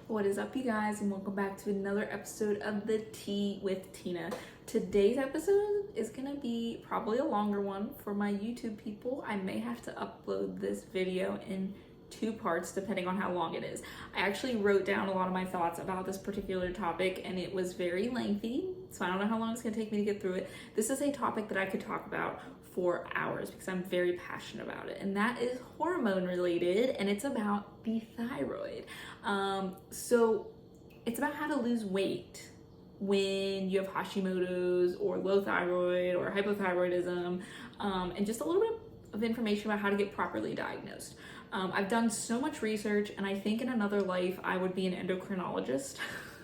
What is up, you guys, and welcome back to another episode of The Tea with Tina. Today's episode is gonna be probably a longer one for my YouTube people. I may have to upload this video in two parts depending on how long it is. I actually wrote down a lot of my thoughts about this particular topic and it was very lengthy, so I don't know how long it's gonna take me to get through it. This is a topic that I could talk about for hours because I'm very passionate about it, and that is hormone related, and it's about the thyroid. So it's about how to lose weight when you have Hashimoto'S or low thyroid or hypothyroidism, and just a little bit of information about how to get properly diagnosed. I've done so much research, and I think in another life I would be an endocrinologist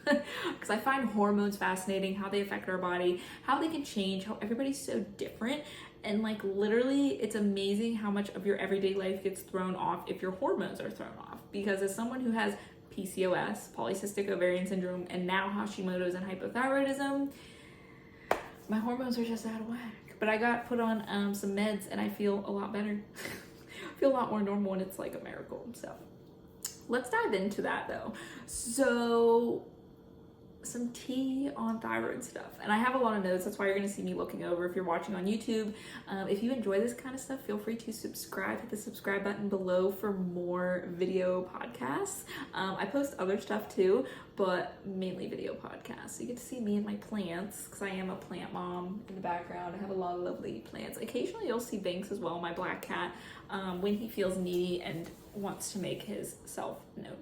because I find hormones fascinating, how they affect our body, how they can change, how everybody's so different. And like literally it's amazing how much of your everyday life gets thrown off if your hormones are thrown off. Because as someone who has PCOS, polycystic ovarian syndrome, and now Hashimoto's and hypothyroidism, my hormones are just out of whack. But I got put on some meds and I feel a lot better. I feel a lot more normal, and it's like a miracle. So let's dive into that though. So some tea on thyroid stuff, and I have a lot of notes, that's why you're going to see me looking over if you're watching on YouTube. If you enjoy this kind of stuff, feel free to subscribe. Hit the subscribe button below for more video podcasts. I post other stuff too, but mainly video podcasts, so you get to see me and my plants because I am a plant mom in the background. I have a lot of lovely plants. Occasionally you'll see Banks as well, my black cat, when he feels needy and wants to make his self known.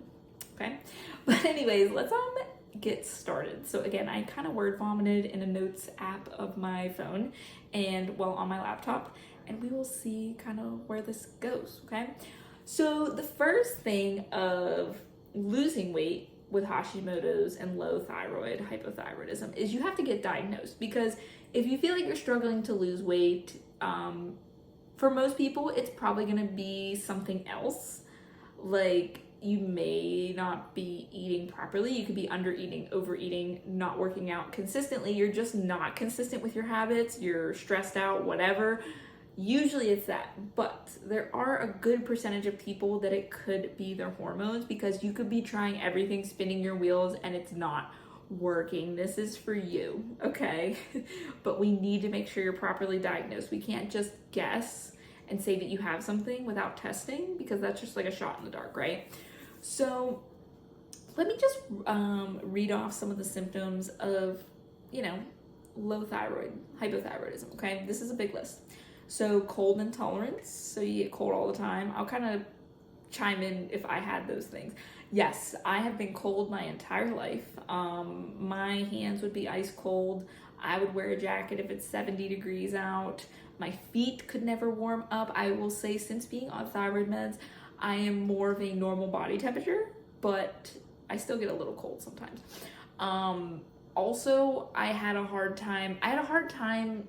Okay, but anyways, let's get started. So again, I kind of word vomited in a notes app of my phone and on my laptop, and we will see kind of where this goes. Okay, so the first thing of losing weight with Hashimoto's and low thyroid hypothyroidism is you have to get diagnosed, because if you feel like you're struggling to lose weight, for most people it's probably going to be something else. Like, you may not be eating properly. You could be under eating, overeating, not working out consistently. You're just not consistent with your habits. You're stressed out, whatever. Usually it's that. But there are a good percentage of people that it could be their hormones, because you could be trying everything, spinning your wheels, and it's not working. This is for you, okay? But we need to make sure you're properly diagnosed. We can't just guess and say that you have something without testing, because that's just like a shot in the dark, right? So let me just read off some of the symptoms of, low thyroid, hypothyroidism, okay? This is a big list. So cold intolerance, so you get cold all the time. I'll kind of chime in if I had those things. Yes, I have been cold my entire life. My hands would be ice cold. I would wear a jacket if it's 70 degrees out. My feet could never warm up. I will say, since being on thyroid meds, I am more of a normal body temperature, but I still get a little cold sometimes. Also, I had a hard time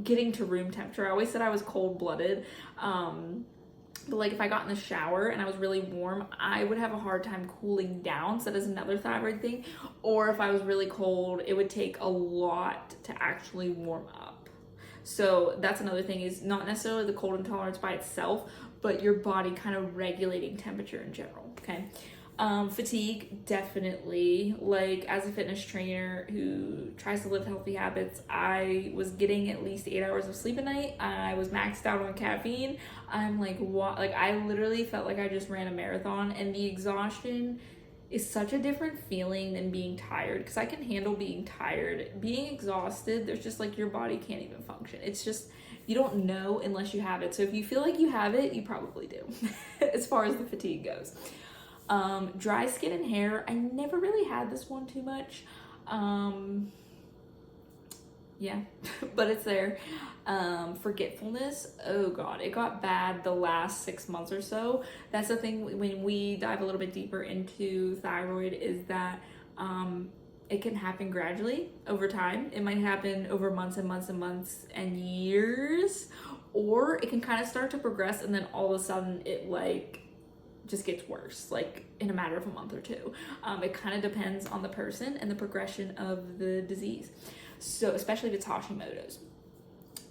getting to room temperature. I always said I was cold-blooded, but like if I got in the shower and I was really warm, I would have a hard time cooling down. So that is another thyroid thing. Or if I was really cold, it would take a lot to actually warm up. So that's another thing, is not necessarily the cold intolerance by itself, but your body kind of regulating temperature in general, okay? Fatigue, definitely. Like, as a fitness trainer who tries to live healthy habits, I was getting at least 8 hours of sleep a night. I was maxed out on caffeine. I'm like, what? Like, I literally felt like I just ran a marathon, and the exhaustion is such a different feeling than being tired, because I can handle being tired. Being exhausted, there's just like, your body can't even function. It's just, you don't know unless you have it. So if you feel like you have it, you probably do, as far as the fatigue goes. Dry skin and hair, I never really had this one too much. Yeah, but it's there. Forgetfulness, oh God, it got bad the last 6 months or so. That's the thing when we dive a little bit deeper into thyroid, is that it can happen gradually over time. It might happen over months and months and months and years, or it can kind of start to progress and then all of a sudden it like just gets worse, like in a matter of a month or two. It kind of depends on the person and the progression of the disease. So especially if it's Hashimoto's.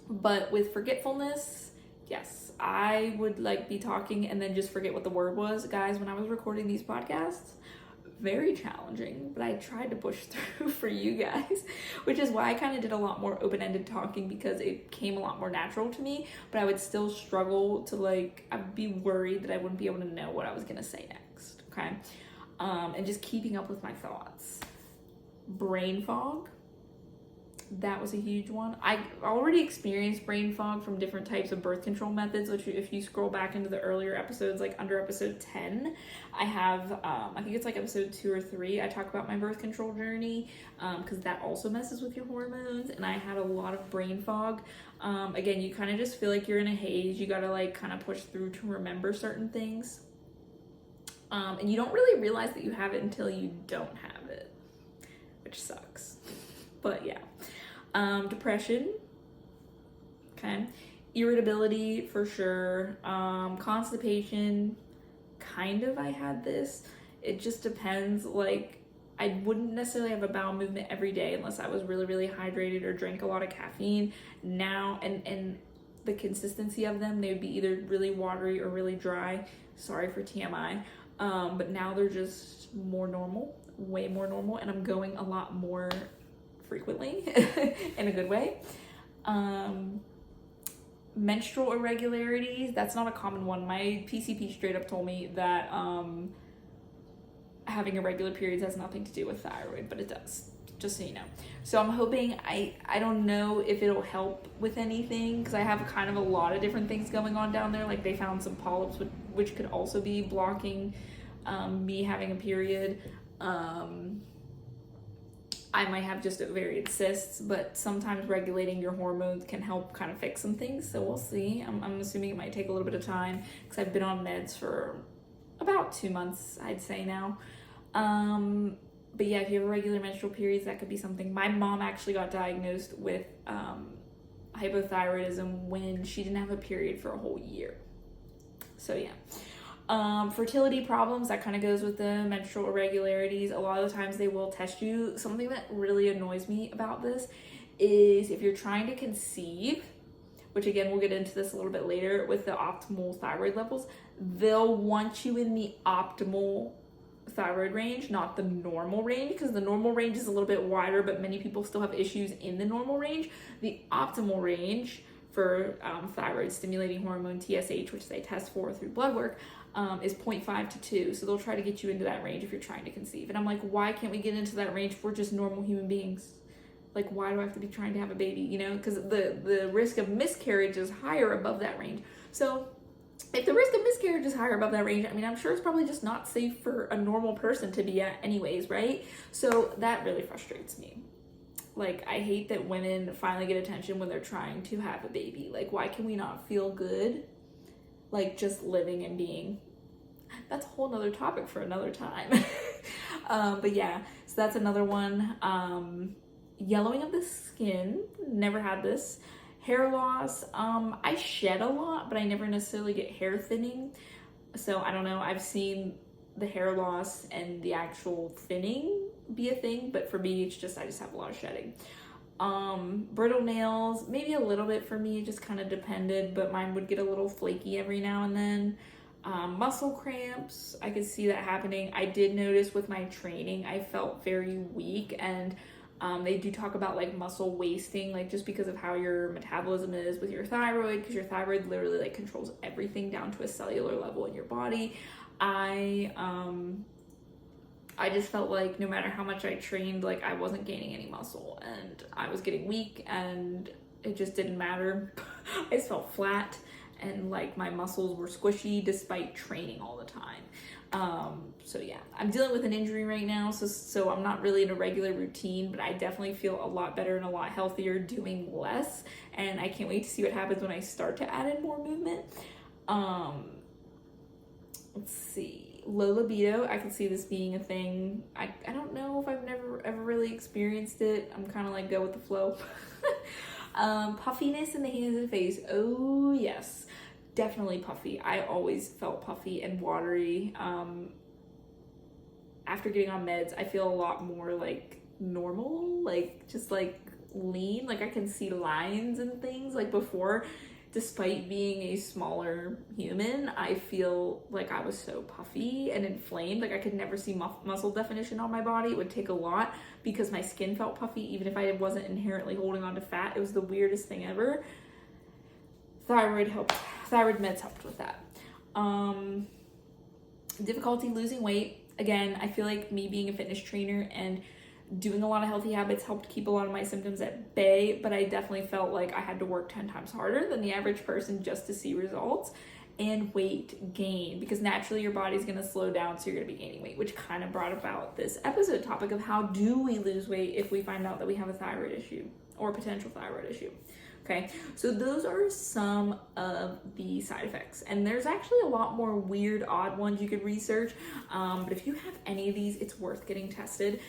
But with forgetfulness, yes, I would like be talking and then just forget what the word was. Guys, when I was recording these podcasts, very challenging, but I tried to push through for you guys, which is why I kind of did a lot more open-ended talking, because it came a lot more natural to me, but I would still struggle to like, I'd be worried that I wouldn't be able to know what I was gonna say next, okay? And just keeping up with my thoughts. Brain fog. That was a huge one. I already experienced brain fog from different types of birth control methods, which if you scroll back into the earlier episodes, like under episode 10, I have, I think it's like episode 2 or 3, I talk about my birth control journey, because that also messes with your hormones, and I had a lot of brain fog. Again, you kind of just feel like you're in a haze. You gotta like kind of push through to remember certain things. And you don't really realize that you have it until you don't have it, which sucks. But yeah. Depression, okay, irritability for sure, constipation, kind of, I had this, it just depends, like, I wouldn't necessarily have a bowel movement every day unless I was really, really hydrated or drank a lot of caffeine. Now, and the consistency of them, they would be either really watery or really dry, sorry for TMI, but now they're just more normal, way more normal, and I'm going a lot more frequently in a good way. Menstrual irregularities, that's not a common one. My PCP straight up told me that having irregular periods has nothing to do with thyroid, but it does, just so you know. So I'm hoping, I don't know if it'll help with anything, because I have kind of a lot of different things going on down there. Like they found some polyps, which could also be blocking me having a period. I might have just ovarian cysts, but sometimes regulating your hormones can help kind of fix some things, so we'll see. I'm assuming it might take a little bit of time, because I've been on meds for about 2 months, I'd say now. But yeah, if you have irregular menstrual periods, that could be something. My mom actually got diagnosed with hypothyroidism when she didn't have a period for a whole year. So yeah. Fertility problems, that kind of goes with the menstrual irregularities. A lot of the times they will test you. Something that really annoys me about this is if you're trying to conceive, which again, we'll get into this a little bit later with the optimal thyroid levels, they'll want you in the optimal thyroid range, not the normal range, because the normal range is a little bit wider, but many people still have issues in the normal range. The optimal range for thyroid stimulating hormone, TSH, which they test for through blood work, is 0.5 to 2. So they'll try to get you into that range if you're trying to conceive. And I'm like, why can't we get into that range if we're just normal human beings? Like, why do I have to be trying to have a baby, you know? Because the risk of miscarriage is higher above that range. So if the risk of miscarriage is higher above that range, I mean, I'm sure it's probably just not safe for a normal person to be at anyways, right? So that really frustrates me. Like, I hate that women finally get attention when they're trying to have a baby. Like, why can we not feel good? Like, just living and being. That's a whole nother topic for another time. But yeah, so that's another one. Yellowing of the skin, never had this. Hair loss, I shed a lot, but I never necessarily get hair thinning. So I don't know, I've seen the hair loss and the actual thinning be a thing, but for me, it's just, I just have a lot of shedding. Brittle nails, maybe a little bit for me, it just kind of depended, but mine would get a little flaky every now and then. Muscle cramps, I could see that happening. I did notice with my training, I felt very weak, and they do talk about like muscle wasting, like just because of how your metabolism is with your thyroid, because your thyroid literally like controls everything down to a cellular level in your body. I just felt like no matter how much I trained, like I wasn't gaining any muscle, and I was getting weak, and it just didn't matter. I just felt flat, and like my muscles were squishy despite training all the time. So yeah, I'm dealing with an injury right now, so I'm not really in a regular routine, but I definitely feel a lot better and a lot healthier doing less, and I can't wait to see what happens when I start to add in more movement. Let's see. Low libido, I can see this being a thing. I don't know if I've never ever really experienced it. I'm kind of like go with the flow. Puffiness in the hands and face. Oh yes, definitely puffy. I always felt puffy and watery. After getting on meds, I feel a lot more like normal, like just like lean, like I can see lines and things. Like before, despite being a smaller human, I feel like I was so puffy and inflamed. Like I could never see muscle definition on my body. It would take a lot because my skin felt puffy, even if I wasn't inherently holding on to fat. It was the weirdest thing ever. Thyroid meds helped with that. Difficulty losing weight. Again, I feel like me being a fitness trainer and doing a lot of healthy habits helped keep a lot of my symptoms at bay, but I definitely felt like I had to work 10 times harder than the average person just to see results. And weight gain, because naturally your body's going to slow down, so you're going to be gaining weight, which kind of brought about this episode topic of how do we lose weight if we find out that we have a thyroid issue or a potential thyroid issue. Okay, so those are some of the side effects, and there's actually a lot more weird, odd ones you could research, but if you have any of these, it's worth getting tested.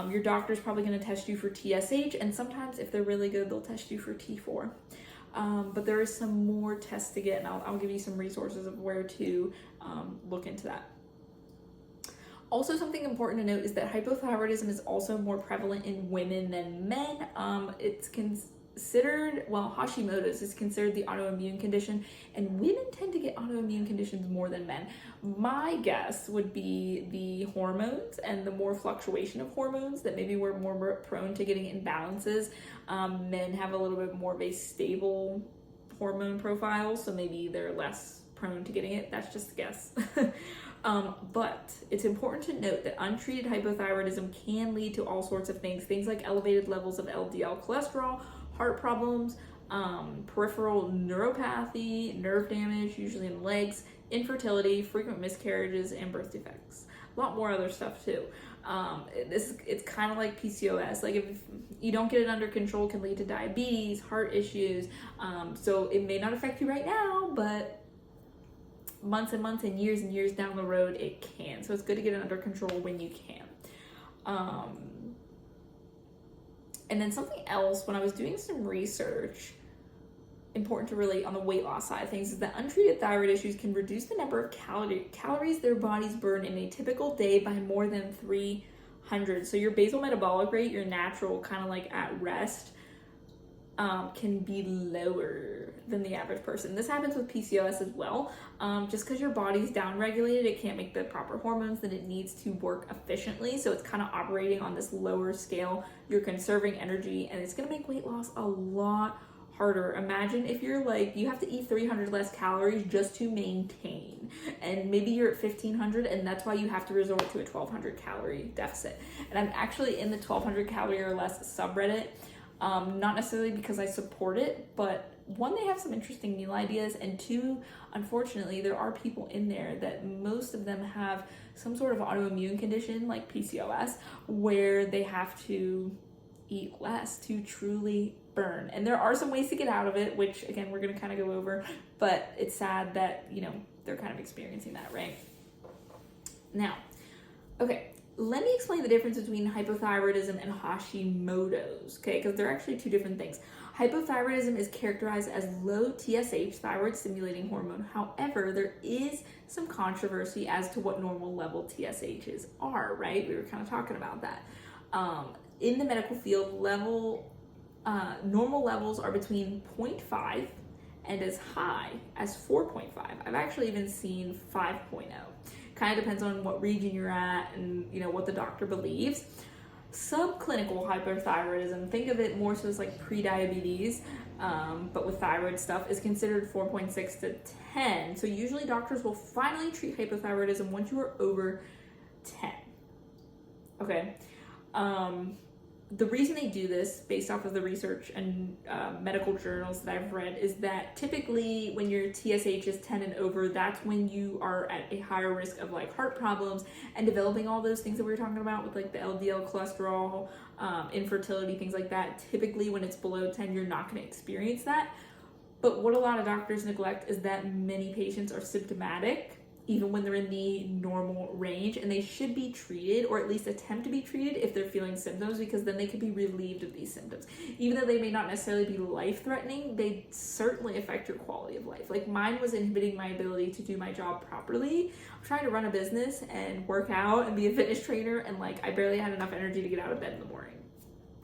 Your doctor's probably going to test you for TSH, and sometimes if they're really good, they'll test you for T4. But there is some more tests to get, and I'll give you some resources of where to look into that. Also, something important to note is that hypothyroidism is also more prevalent in women than men. It's considered, well, Hashimoto'S is considered the autoimmune condition, and women tend to get autoimmune conditions more than men. My guess would be the hormones and the more fluctuation of hormones, that maybe we're more prone to getting imbalances. Men have a little bit more of a stable hormone profile, so maybe they're less prone to getting it. That's just a guess. But it's important to note that untreated hypothyroidism can lead to all sorts of things like elevated levels of LDL cholesterol, heart problems, peripheral neuropathy, nerve damage, usually in the legs, infertility, frequent miscarriages, and birth defects. A lot more other stuff too. It's kind of like PCOS. Like if you don't get it under control, it can lead to diabetes, heart issues. So it may not affect you right now, but months and months and years down the road, it can. So it's good to get it under control when you can. And then something else, when I was doing some research, important to relate on the weight loss side of things, is that untreated thyroid issues can reduce the number of calories their bodies burn in a typical day by more than 300. So your basal metabolic rate, your natural kind of like at rest, can be lower than the average person. This happens with PCOS as well. Just because your body's downregulated, it can't make the proper hormones that it needs to work efficiently. So it's kind of operating on this lower scale. You're conserving energy, and it's going to make weight loss a lot harder. Imagine if you're like, you have to eat 300 less calories just to maintain, and maybe you're at 1500, and that's why you have to resort to a 1200 calorie deficit. And I'm actually in the 1200 calorie or less subreddit. Not necessarily because I support it, but one, they have some interesting meal ideas, and two, unfortunately, there are people in there that most of them have some sort of autoimmune condition like PCOS, where they have to eat less to truly burn. And there are some ways to get out of it, which again, we're going to kind of go over, but it's sad that, they're kind of experiencing that, right? Now, okay. Let me explain the difference between hypothyroidism and Hashimoto'S, okay? Because they're actually two different things. Hypothyroidism is characterized as low TSH, thyroid stimulating hormone. However, there is some controversy as to what normal level TSHs are, right? We were kind of talking about that. In the medical field, normal levels are between 0.5 and as high as 4.5. I've actually even seen 5.0. Kind of depends on what region you're at and what the doctor believes. Subclinical hyperthyroidism, think of it more so as like pre-diabetes, but with thyroid stuff, is considered 4.6 to 10. So usually doctors will finally treat hypothyroidism once you are over 10. Okay. The reason they do this, based off of the research and medical journals that I've read, is that typically when your TSH is 10 and over, that's when you are at a higher risk of like heart problems and developing all those things that we were talking about with like the LDL cholesterol, infertility, things like that. Typically when it's below 10, you're not going to experience that. But what a lot of doctors neglect is that many patients are symptomatic even when they're in the normal range, and they should be treated, or at least attempt to be treated if they're feeling symptoms, because then they could be relieved of these symptoms. Even though they may not necessarily be life-threatening, they certainly affect your quality of life. Like mine was inhibiting my ability to do my job properly. I'm trying to run a business and work out and be a fitness trainer, and like I barely had enough energy to get out of bed in the morning.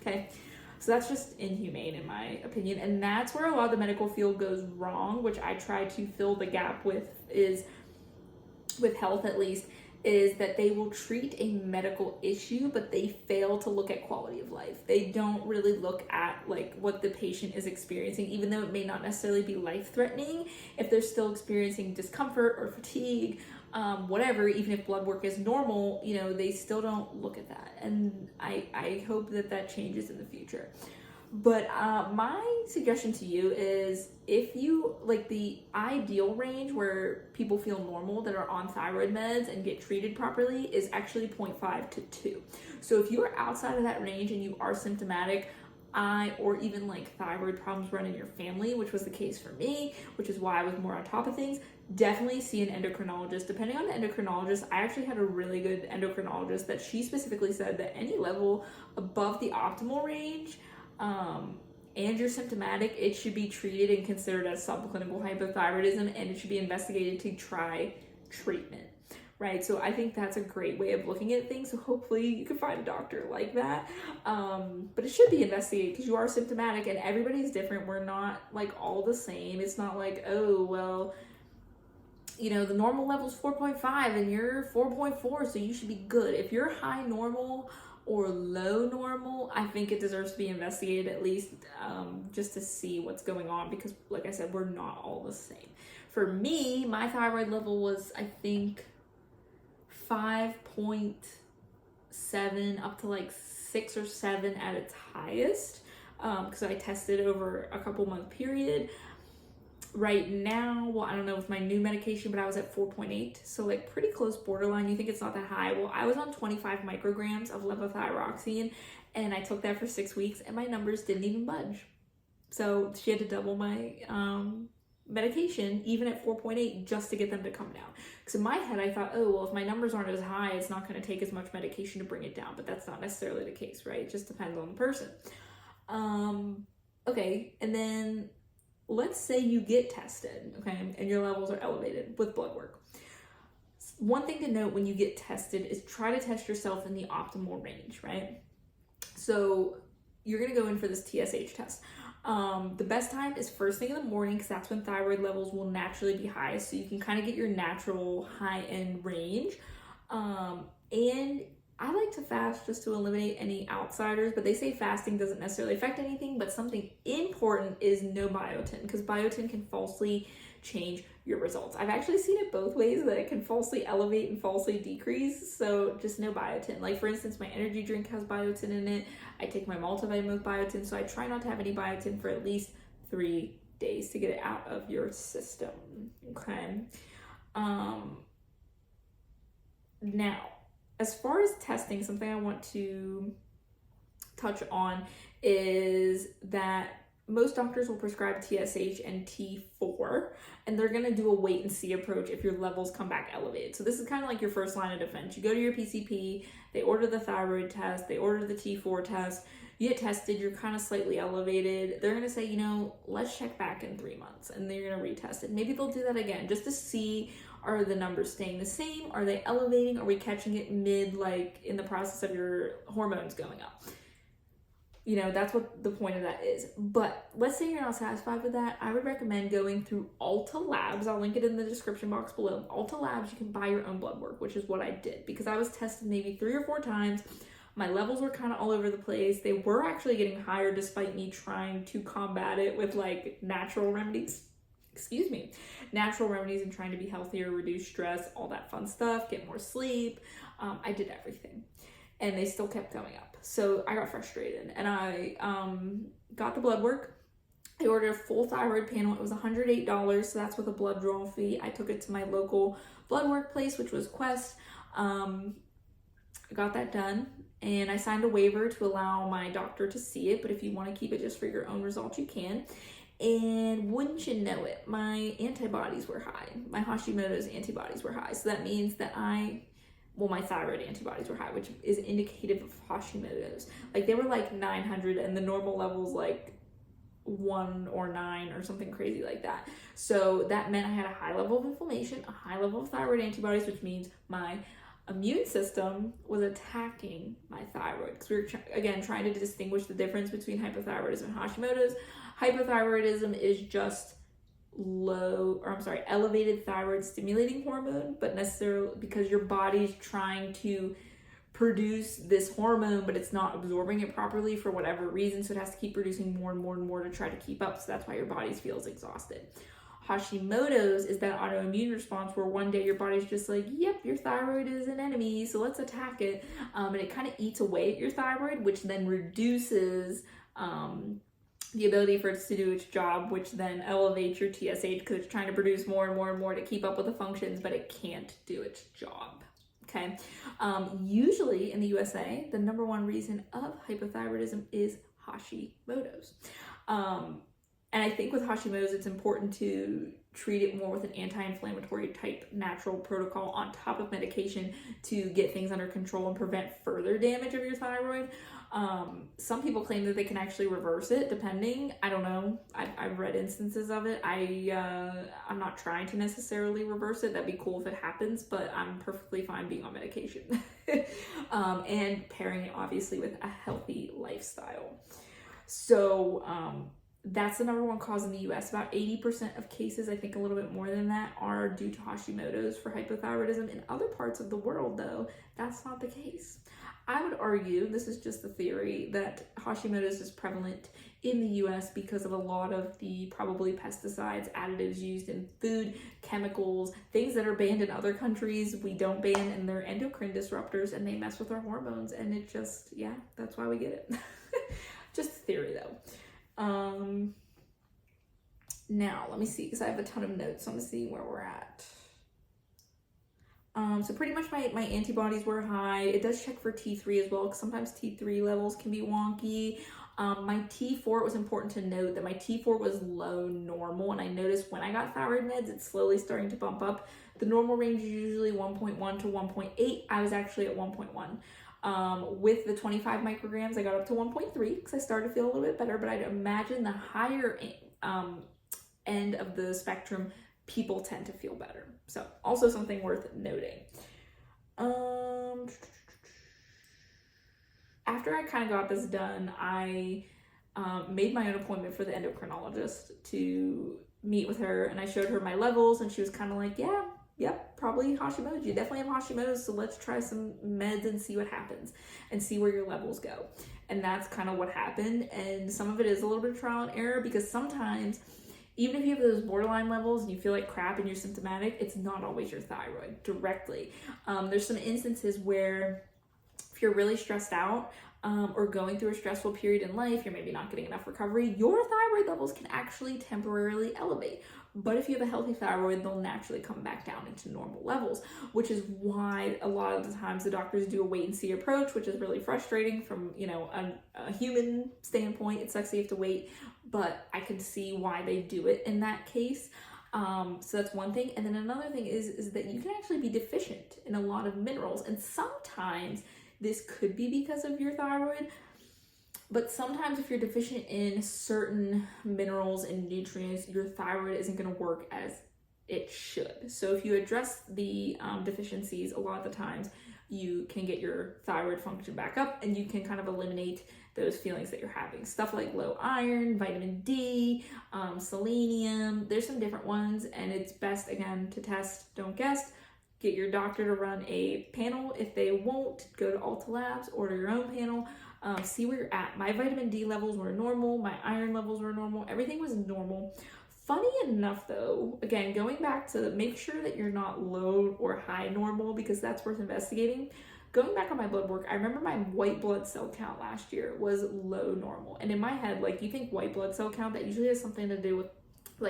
Okay. So that's just inhumane in my opinion. And that's where a lot of the medical field goes wrong, which I try to fill the gap with, is with health at least, is that they will treat a medical issue, but they fail to look at quality of life. They don't really look at like what the patient is experiencing, even though it may not necessarily be life-threatening. If they're still experiencing discomfort or fatigue, whatever, even if blood work is normal, you know, they still don't look at that. And I hope that that changes in the future. But my suggestion to you is, if you like, the ideal range where people feel normal that are on thyroid meds and get treated properly is actually 0.5 to 2. So if you are outside of that range and you are symptomatic, or even like thyroid problems run in your family, which was the case for me, which is why I was more on top of things, definitely see an endocrinologist. Depending on the endocrinologist, I actually had a really good endocrinologist that she specifically said that any level above the optimal range, and you're symptomatic, it should be treated and considered as subclinical hypothyroidism, and it should be investigated to try treatment, right? So I think that's a great way of looking at things. So hopefully you can find a doctor like that. But it should be investigated because you are symptomatic and everybody's different. We're not like all the same. It's not like, oh, well, you know, the normal level is 4.5 and you're 4.4, so you should be good. If you're high normal or low normal, I think it deserves to be investigated at least, just to see what's going on, because like I said, we're not all the same. For me, my thyroid level was, I think, 5.7 up to like 6 or 7 at its highest, because I tested over a couple month period. Right now, well, I don't know with my new medication, but I was at 4.8, so like pretty close borderline. You think it's not that high. Well, I was on 25 micrograms of levothyroxine, and I took that for 6 weeks, and my numbers didn't even budge. So she had to double my medication, even at 4.8, just to get them to come down. Because in my head, I thought, oh, well, if my numbers aren't as high, it's not going to take as much medication to bring it down. But that's not necessarily the case, right? It just depends on the person. Okay, and then let's say you get tested, okay, and your levels are elevated with blood work. One thing to note when you get tested is try to test yourself in the optimal range, right? So you're going to go in for this TSH test. The best time is first thing in the morning, because that's when thyroid levels will naturally be highest, so you can kind of get your natural high-end range. And I like to fast just to eliminate any outsiders, but they say fasting doesn't necessarily affect anything, but something important is no biotin, because biotin can falsely change your results. I've actually seen it both ways, that it can falsely elevate and falsely decrease, so just no biotin. Like for instance, my energy drink has biotin in it. I take my multivitamin with biotin, so I try not to have any biotin for at least 3 days to get it out of your system, okay? Now, as far as testing, something I want to touch on is that most doctors will prescribe TSH and T4, and they're going to do a wait and see approach if your levels come back elevated. So this is kind of like your first line of defense. You go to your PCP, they order the thyroid test, they order the T4 test, you get tested, you're kind of slightly elevated. They're going to say, you know, let's check back in 3 months, and they're going to retest it. Maybe they'll do that again just to see, are the numbers staying the same? Are they elevating? Are we catching it mid, like in the process of your hormones going up? You know, that's what the point of that is. But let's say you're not satisfied with that. I would recommend going through Ulta Labs. I'll link it in the description box below. Ulta Labs, you can buy your own blood work, which is what I did, because I was tested maybe 3 or 4 times. My levels were kind of all over the place. They were actually getting higher despite me trying to combat it with like natural remedies. Natural remedies and trying to be healthier, reduce stress, all that fun stuff, get more sleep. I did everything, and they still kept coming up. So I got frustrated, and I got the blood work. I ordered a full thyroid panel. It was $108, so that's with a blood draw fee. I took it to my local blood work place, which was Quest. I got that done, and I signed a waiver to allow my doctor to see it, but if you want to keep it just for your own results, you can. And wouldn't you know it, my antibodies were high. My Hashimoto'S antibodies were high. So that means that my thyroid antibodies were high, which is indicative of Hashimoto'S. Like they were like 900 and the normal level's like 1 or 9 or something crazy like that. So that meant I had a high level of inflammation, a high level of thyroid antibodies, which means my immune system was attacking my thyroid, because we were again trying to distinguish the difference between hypothyroidism and Hashimoto's. Hypothyroidism is just elevated thyroid stimulating hormone, but necessarily because your body's trying to produce this hormone, but it's not absorbing it properly for whatever reason, so it has to keep producing more and more and more to try to keep up, so that's why your body feels exhausted. Hashimoto's is that autoimmune response where one day your body's just like, yep, your thyroid is an enemy, so let's attack it. And it kind of eats away at your thyroid, which then reduces the ability for it to do its job, which then elevates your TSH because it's trying to produce more and more and more to keep up with the functions, but it can't do its job. Okay. Usually in the USA, the number one reason of hypothyroidism is Hashimoto's. And I think with Hashimoto's, it's important to treat it more with an anti-inflammatory type natural protocol on top of medication to get things under control and prevent further damage of your thyroid. Some people claim that they can actually reverse it, depending. I don't know. I've read instances of it. I'm not trying to necessarily reverse it. That'd be cool if it happens, but I'm perfectly fine being on medication. And pairing it obviously with a healthy lifestyle. So, that's the number one cause in the US. About 80% of cases, I think a little bit more than that, are due to Hashimoto's for hypothyroidism. In other parts of the world, though, that's not the case. I would argue, this is just a theory, that Hashimoto's is prevalent in the US because of a lot of the probably pesticides, additives used in food, chemicals, things that are banned in other countries we don't ban, and they're endocrine disruptors and they mess with our hormones, and it just, yeah, that's why we get it. Just a theory though. Now let me see, because I have a ton of notes, so I'm gonna see where we're at. So pretty much my antibodies were high. It does check for T3 as well, because sometimes T3 levels can be wonky. My T4, it was important to note that my T4 was low normal, and I noticed when I got thyroid meds, it's slowly starting to bump up. The normal range is usually 1.1 to 1.8. I was actually at 1.1. With the 25 micrograms, I got up to 1.3 because I started to feel a little bit better, but I'd imagine the higher end of the spectrum, people tend to feel better. So also something worth noting. After I kind of got this done, I made my own appointment for the endocrinologist to meet with her, and I showed her my levels, and she was kind of like, yeah, yep, probably Hashimoto's. You definitely have Hashimoto's, so let's try some meds and see what happens and see where your levels go. And that's kind of what happened. And some of it is a little bit of trial and error, because sometimes, even if you have those borderline levels and you feel like crap and you're symptomatic, it's not always your thyroid directly. There's some instances where if you're really stressed out or going through a stressful period in life, you're maybe not getting enough recovery, your thyroid levels can actually temporarily elevate. But if you have a healthy thyroid, they'll naturally come back down into normal levels, which is why a lot of the times the doctors do a wait and see approach, which is really frustrating from, a human standpoint. It sucks that you have to wait, but I can see why they do it in that case. So that's one thing. And then another thing is that you can actually be deficient in a lot of minerals. And sometimes this could be because of your thyroid, but sometimes if you're deficient in certain minerals and nutrients, your thyroid isn't going to work as it should. So if you address the deficiencies, a lot of the times you can get your thyroid function back up, and you can kind of eliminate those feelings that you're having. Stuff like low iron, vitamin D, selenium, there's some different ones, and it's best, again, to test, don't guess. Get your doctor to run a panel. If they won't, go to Ulta Labs, order your own panel, see where you're at. My vitamin D levels were normal, my iron levels were normal, everything was normal. Funny enough though, again, going back to make sure that you're not low or high normal, because that's worth investigating. Going back on my blood work, I remember my white blood cell count last year was low normal. And in my head, you think white blood cell count, that usually has something to do with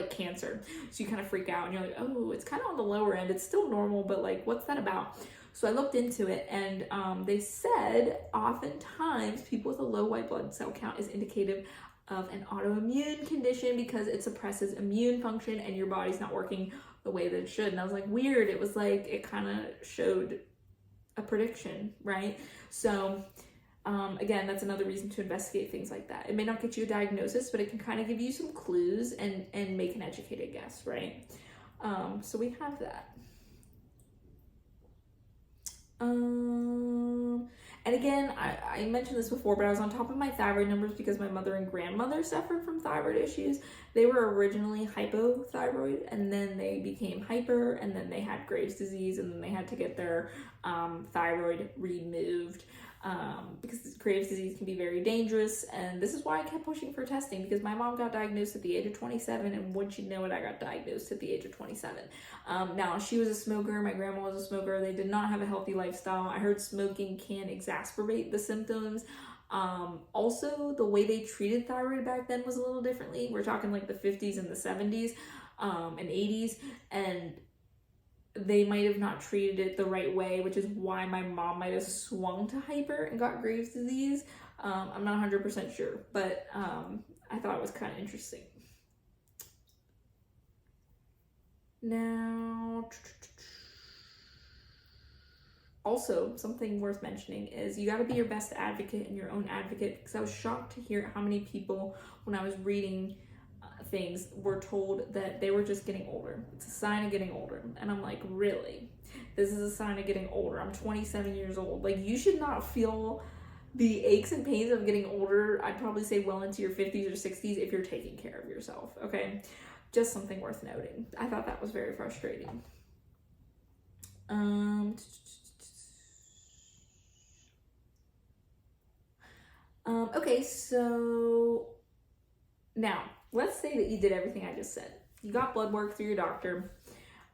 cancer. So you kind of freak out and you're like, oh, it's kind of on the lower end. It's still normal, but what's that about? So I looked into it, and they said oftentimes people with a low white blood cell count is indicative of an autoimmune condition, because it suppresses immune function and your body's not working the way that it should. And I was like, weird. It was it kind of showed a prediction, right? So again, that's another reason to investigate things like that. It may not get you a diagnosis, but it can kind of give you some clues and make an educated guess, right? So we have that. And again, I mentioned this before, but I was on top of my thyroid numbers because my mother and grandmother suffered from thyroid issues. They were originally hypothyroid, and then they became hyper, and then they had Graves' disease, and then they had to get their thyroid removed. Because Graves' disease can be very dangerous, and this is why I kept pushing for testing, because my mom got diagnosed at the age of 27, and wouldn't you know it, I got diagnosed at the age of 27. Now, she was a smoker, my grandma was a smoker, they did not have a healthy lifestyle. I heard smoking can exacerbate the symptoms. Also, the way they treated thyroid back then was a little differently. We're talking like the 50s and the 70s and 80s, and they might have not treated it the right way, which is why my mom might have swung to hyper and got Graves' disease. I'm not 100% sure, but I thought it was kind of interesting. Now, also, something worth mentioning is you got to be your best advocate and your own advocate, because I was shocked to hear how many people, when I was reading things, were told that they were just getting older. It's a sign of getting older. And I'm like, really? This is a sign of getting older. I'm 27 years old. Like, you should not feel the aches and pains of getting older. I'd probably say well into your 50s or 60s if you're taking care of yourself, okay? Just something worth noting. I thought that was very frustrating. Okay, so now let's say that you did everything I just said. You got blood work through your doctor.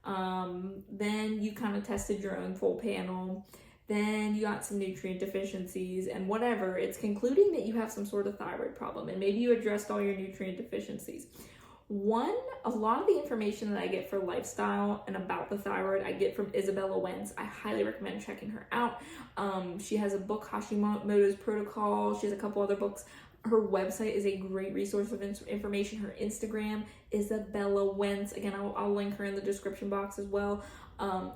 Then you kind of tested your own full panel. Then you got some nutrient deficiencies and whatever. It's concluding that you have some sort of thyroid problem, and maybe you addressed all your nutrient deficiencies. A lot of the information that I get for lifestyle and about the thyroid, I get from Isabella Wentz. I highly recommend checking her out. She has a book, Hashimoto'S Protocol. She has a couple other books. Her website is a great resource of information. Her Instagram, Isabella Wentz. Again, I'll link her in the description box as well.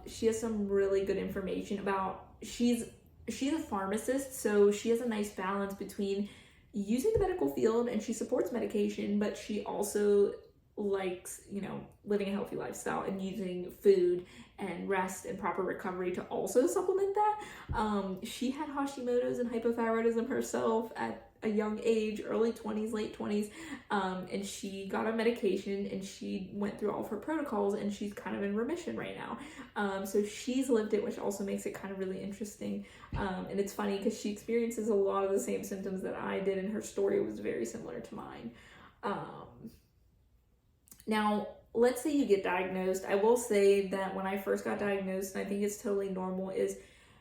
She has some really good information about, she's a pharmacist, so she has a nice balance between using the medical field, and she supports medication, but she also likes, living a healthy lifestyle and using food and rest and proper recovery to also supplement that. She had Hashimoto'S and hypothyroidism herself at a young age, early 20s, late 20s, and she got on medication, and she went through all of her protocols, and she's kind of in remission right now. So she's lived it, which also makes it kind of really interesting. And it's funny because she experiences a lot of the same symptoms that I did, and her story was very similar to mine. Now, let's say you get diagnosed. I will say that when I first got diagnosed, and I think it's totally normal, is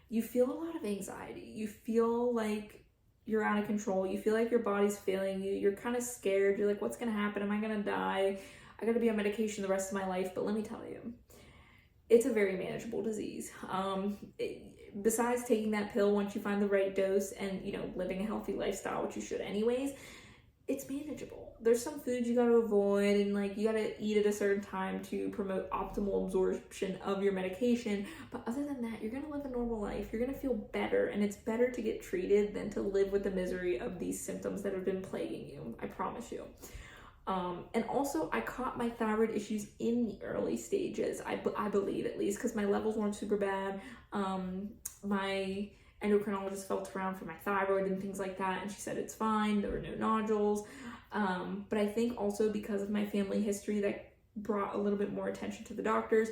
you feel a lot of anxiety. You feel like you're out of control. You feel like your body's failing you. You're kind of scared. You're like, what's going to happen? Am I going to die? I got to be on medication the rest of my life. But let me tell you, it's a very manageable disease. Besides taking that pill once you find the right dose and, living a healthy lifestyle, which you should anyways, it's manageable. There's some foods you got to avoid, and you got to eat at a certain time to promote optimal absorption of your medication. But other than that, you're going to live a normal life. You're going to feel better, and it's better to get treated than to live with the misery of these symptoms that have been plaguing you. I promise you. And also, I caught my thyroid issues in the early stages, I believe, at least, because my levels weren't super bad. My endocrinologist felt around for my thyroid and things like that, and she said it's fine, there were no nodules. But I think also because of my family history, that brought a little bit more attention to the doctors,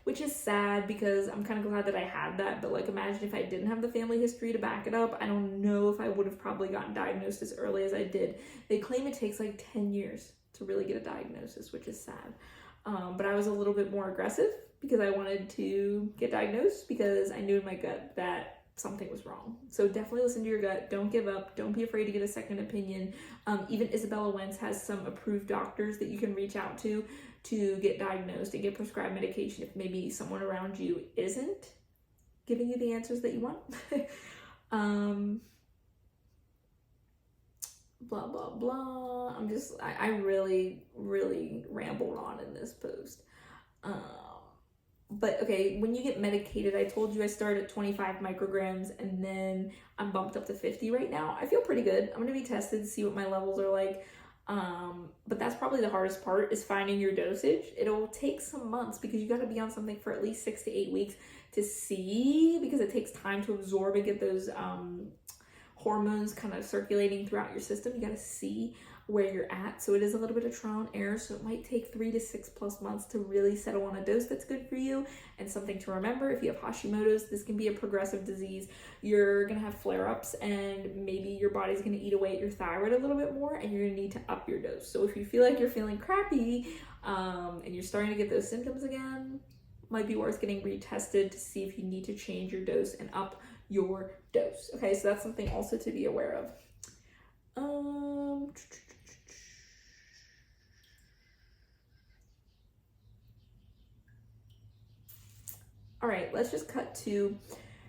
which is sad because I'm kind of glad that I had that. But imagine if I didn't have the family history to back it up, I don't know if I would have probably gotten diagnosed as early as I did. They claim it takes 10 years to really get a diagnosis, which is sad. But I was a little bit more aggressive because I wanted to get diagnosed, because I knew in my gut that something was wrong. So definitely listen to your gut. Don't give up. Don't be afraid to get a second opinion. Even Isabella Wentz has some approved doctors that you can reach out to get diagnosed and get prescribed medication if maybe someone around you isn't giving you the answers that you want. Blah, blah, blah. I really, really rambled on in this post. But okay, when you get medicated, I told you I started at 25 micrograms, and then I'm bumped up to 50 right now. I feel pretty good. I'm going to be tested to see what my levels are like. But that's probably the hardest part, is finding your dosage. It'll take some months because you got to be on something for at least 6 to 8 weeks to see, because it takes time to absorb and get those hormones kind of circulating throughout your system. You got to see where you're at. So it is a little bit of trial and error. So it might take 3 to 6 plus months to really settle on a dose that's good for you. And something to remember, if you have Hashimoto's, this can be a progressive disease. You're going to have flare-ups, and maybe your body's going to eat away at your thyroid a little bit more, and you're going to need to up your dose. So if you feel like you're feeling crappy and you're starting to get those symptoms again, might be worth getting retested to see if you need to change your dose and up your dose. Okay, so that's something also to be aware of. All right, let's just cut to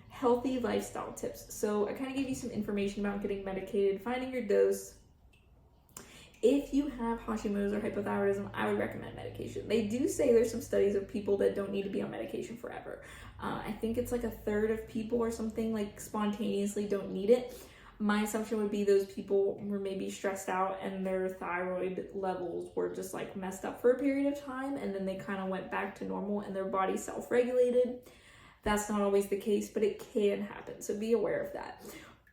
healthy lifestyle tips. So I kind of gave you some information about getting medicated, finding your dose. If you have Hashimoto's or hypothyroidism, I would recommend medication. They do say there's some studies of people that don't need to be on medication forever. I think it's like a third of people or something, like, spontaneously don't need it. My assumption would be those people were maybe stressed out and their thyroid levels were just like messed up for a period of time, and then they kind of went back to normal and their body self-regulated. That's not always the case, but it can happen. So be aware of that.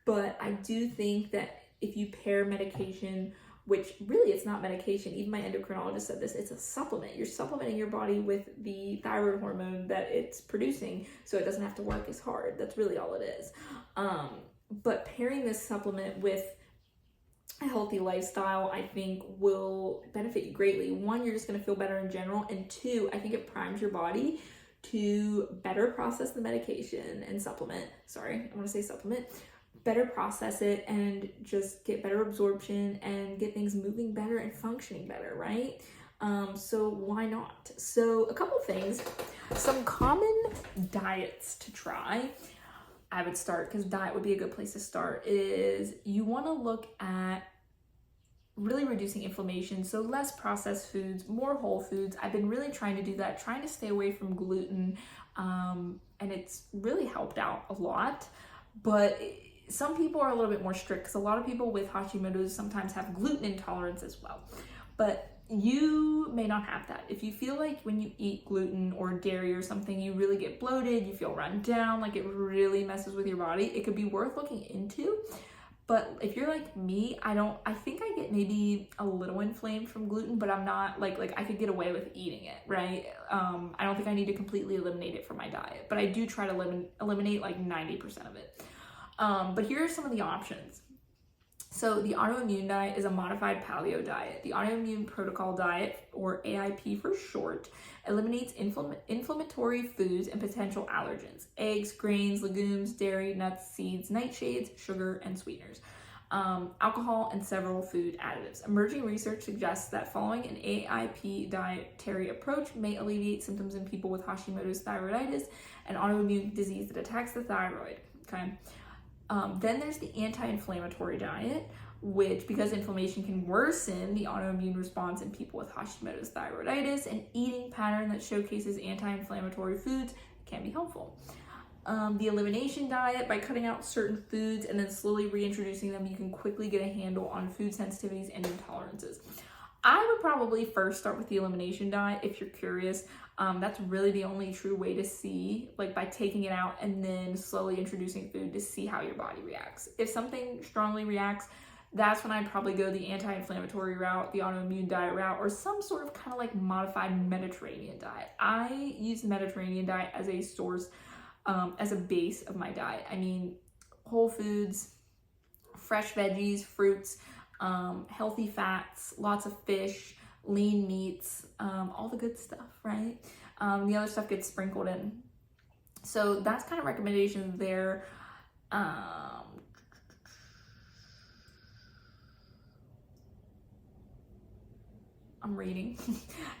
But I do think that if you pair medication, which really it's not medication, even my endocrinologist said this, it's a supplement. You're supplementing your body with the thyroid hormone that it's producing so it doesn't have to work as hard. That's really all it is. But pairing this supplement with a healthy lifestyle, I think, will benefit you greatly. One, you're just going to feel better in general. And two, I think it primes your body to better process the medication and supplement. Better process it and just get better absorption and get things moving better and functioning better, right? So why not? So a couple things, some common diets to try. I would start, because diet would be a good place to start, is you want to look at really reducing inflammation. So less processed foods, more whole foods. I've been really trying to do that, trying to stay away from gluten, and it's really helped out a lot. But some people are a little bit more strict, because a lot of people with Hashimoto's sometimes have gluten intolerance as well. But you may not have that. If you feel like when you eat gluten or dairy or something, you really get bloated, you feel run down, like it really messes with your body, it could be worth looking into. But if you're like me, I think I get maybe a little inflamed from gluten, but I'm not like I could get away with eating it, right? I don't think I need to completely eliminate it from my diet, but I do try to eliminate like 90% of it. But here are some of the options. So the autoimmune diet is a modified paleo diet. The autoimmune protocol diet, or AIP for short, eliminates inflammatory foods and potential allergens: eggs, grains, legumes, dairy, nuts, seeds, nightshades, sugar, and sweeteners, alcohol, and several food additives. Emerging research suggests that following an AIP dietary approach may alleviate symptoms in people with Hashimoto's thyroiditis, an autoimmune disease that attacks the thyroid. Okay. Then there's the anti-inflammatory diet, which, because inflammation can worsen the autoimmune response in people with Hashimoto's thyroiditis, an eating pattern that showcases anti-inflammatory foods can be helpful. The elimination diet, by cutting out certain foods and then slowly reintroducing them, you can quickly get a handle on food sensitivities and intolerances. I would probably first start with the elimination diet if you're curious. That's really the only true way to see, like, by taking it out and then slowly introducing food to see how your body reacts. If something strongly reacts, that's when I'd probably go the anti-inflammatory route, the autoimmune diet route, or some sort of kind of like modified Mediterranean diet. I use the Mediterranean diet as a source, as a base of my diet. I mean, whole foods, fresh veggies, fruits, healthy fats, lots of fish, lean meats, all the good stuff, right? The other stuff gets sprinkled in. So that's kind of recommendations there. I'm reading.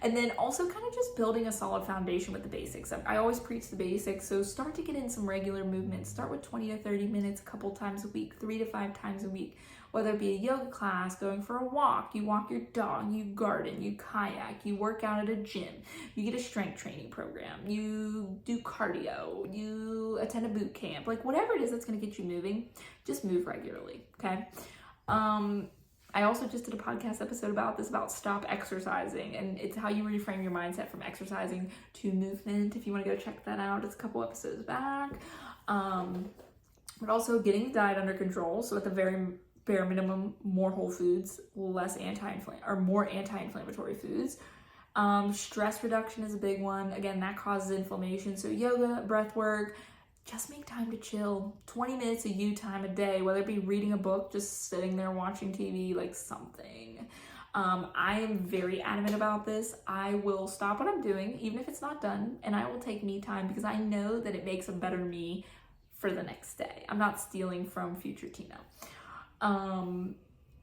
And then also kind of just building a solid foundation with the basics. I always preach the basics, so start to get in some regular movement. Start with 20 to 30 minutes a couple times a week, 3 to 5 times a week, whether it be a yoga class, going for a walk, you walk your dog, you garden, you kayak, you work out at a gym, you get a strength training program, you do cardio, you attend a boot camp, like whatever it is that's going to get you moving, just move regularly, okay? I also just did a podcast episode about this, about stop exercising, and it's how you reframe your mindset from exercising to movement. If you want to go check that out, it's a couple episodes back. But also getting the diet under control. So at the very bare minimum, more whole foods, less more anti-inflammatory foods. Stress reduction is a big one. Again, that causes inflammation. So yoga, breath work, just make time to chill. 20 minutes of you time a day, whether it be reading a book, just sitting there watching TV, like something. I am very adamant about this. I will stop what I'm doing, even if it's not done, and I will take me time because I know that it makes a better me for the next day. I'm not stealing from future Tina.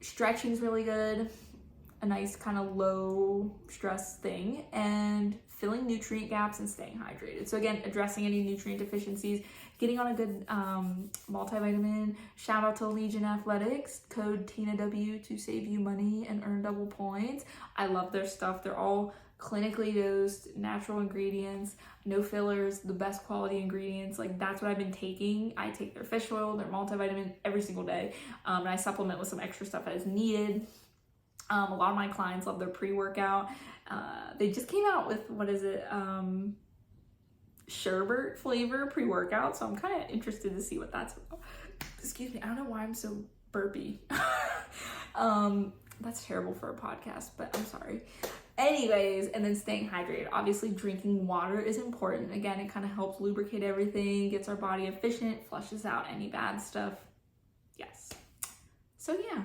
Stretching is really good. A nice kind of low stress thing, and filling nutrient gaps and staying hydrated. So again, addressing any nutrient deficiencies, getting on a good multivitamin. Shout out to Legion Athletics, code TinaW to save you money and earn double points. I love their stuff. They're all clinically dosed, natural ingredients, no fillers, the best quality ingredients. Like, that's what I've been taking. I take their fish oil, their multivitamin every single day, and I supplement with some extra stuff as needed. A lot of my clients love their pre-workout. They just came out with, sherbet flavor pre-workout, so I'm kind of interested to see what that's about. Excuse me, I don't know why I'm so burpy. That's terrible for a podcast, but I'm sorry. Anyways, and then staying hydrated. Obviously, drinking water is important. Again, it kind of helps lubricate everything, gets our body efficient, flushes out any bad stuff. Yes. So yeah.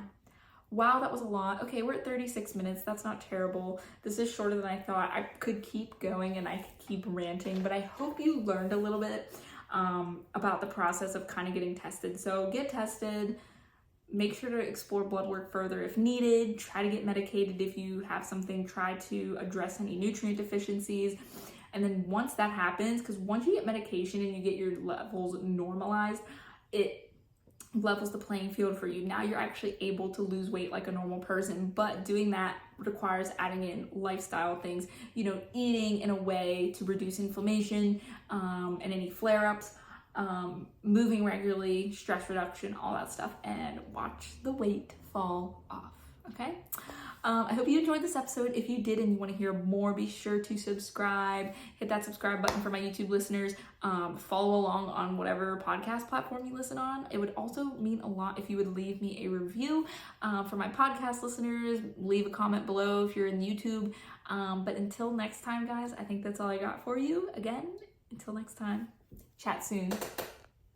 Wow, that was a lot. Okay, we're at 36 minutes. That's not terrible. This is shorter than I thought. I could keep going and I could keep ranting, but I hope you learned a little bit about the process of kind of getting tested. So get tested. Make sure to explore blood work further if needed. Try to get medicated if you have something. Try to address any nutrient deficiencies. And then once that happens, because once you get medication and you get your levels normalized, it levels the playing field for you. Now you're actually able to lose weight like a normal person, but doing that requires adding in lifestyle things, eating in a way to reduce inflammation and any flare-ups, moving regularly, stress reduction, all that stuff, and watch the weight fall off, okay? I hope you enjoyed this episode. If you did and you want to hear more, be sure to subscribe. Hit that subscribe button for my YouTube listeners. Follow along on whatever podcast platform you listen on. It would also mean a lot if you would leave me a review. For my podcast listeners, leave a comment below if you're in YouTube. But until next time, guys, I think that's all I got for you. Again, until next time, chat soon.